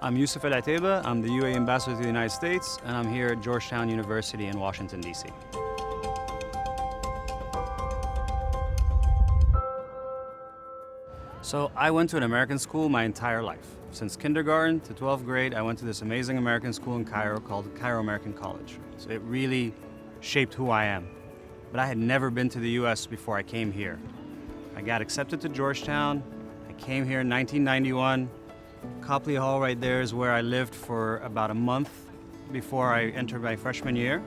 I'm Yousef Al Otaiba. I'm the UAE Ambassador to the United States, and I'm here at Georgetown University in Washington, D.C. So I went to an American school my entire life. Since kindergarten to 12th grade, I went to this amazing American school in Cairo called Cairo American College. So it really shaped who I am. But I had never been to the US before I came here. I got accepted to Georgetown. I came here in 1991. Copley Hall right there is where I lived for about a month before I entered my freshman year.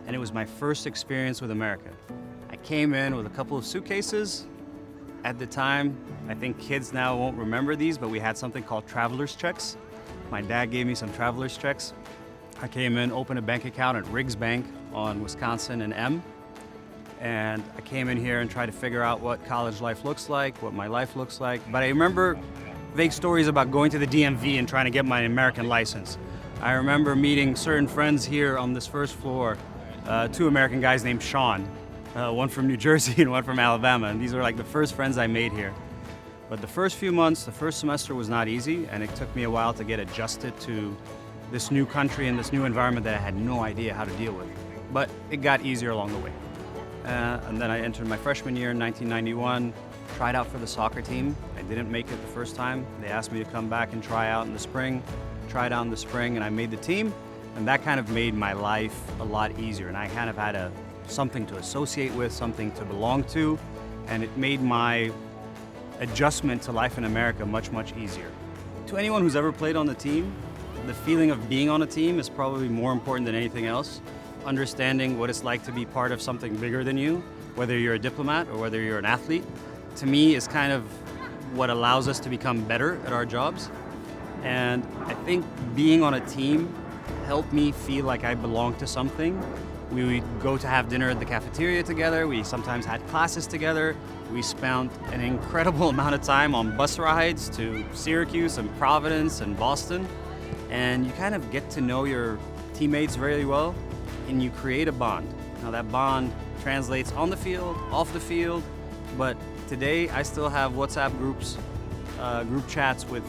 And it was my first experience with America. I came in with a couple of suitcases. At the time, I think kids now won't remember these, but we had something called traveler's checks. My dad gave me some traveler's checks. I came in, opened a bank account at Riggs Bank on Wisconsin and M. And I came in here and tried to figure out what college life looks like, what my life looks like. But I remember vague stories about going to the DMV and trying to get my American license. I remember meeting certain friends here on this first floor, two American guys named Sean, one from New Jersey and one from Alabama, and these were like the first friends I made here. But the first few months, the first semester was not easy, and it took me a while to get adjusted to this new country and this new environment that I had no idea how to deal with. But it got easier along the way. And then I entered my freshman year in 1991, tried out for the soccer team. I didn't make it the first time. They asked me to come back and try out in the spring, tried out in the spring, and I made the team. And that kind of made my life a lot easier. And I kind of had something to associate with, something to belong to, and it made my adjustment to life in America much, much easier. To anyone who's ever played on the team, the feeling of being on a team is probably more important than anything else. Understanding what it's like to be part of something bigger than you, whether you're a diplomat or whether you're an athlete, to me is kind of what allows us to become better at our jobs. And I think being on a team helped me feel like I belonged to something. We would go to have dinner at the cafeteria together. We sometimes had classes together. We spent an incredible amount of time on bus rides to Syracuse and Providence and Boston. And you kind of get to know your teammates very well, and you create a bond. Now that bond translates on the field, off the field, but today I still have WhatsApp groups, group chats with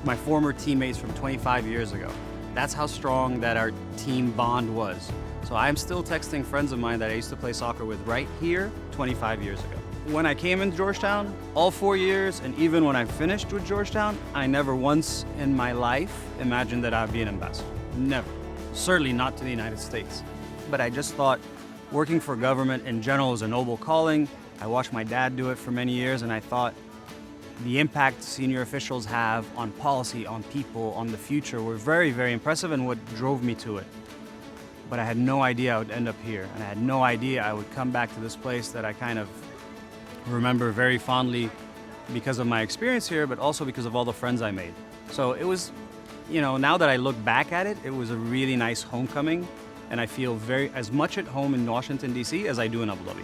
my former teammates from 25 years ago. That's how strong that our team bond was. So I'm still texting friends of mine that I used to play soccer with right here 25 years ago. When I came into Georgetown, all 4 years, and even when I finished with Georgetown, I never once in my life imagined that I'd be an ambassador. Never. Certainly not to the United States. But I just thought working for government in general is a noble calling. I watched my dad do it for many years, and I thought the impact senior officials have on policy, on people, on the future were very, very impressive, and what drove me to it. But I had no idea I would end up here, and I had no idea I would come back to this place that I kind of remember very fondly because of my experience here, but also because of all the friends I made. So it was, now that I look back at it, it was a really nice homecoming, and I feel as much at home in Washington, D.C. as I do in Abu Dhabi.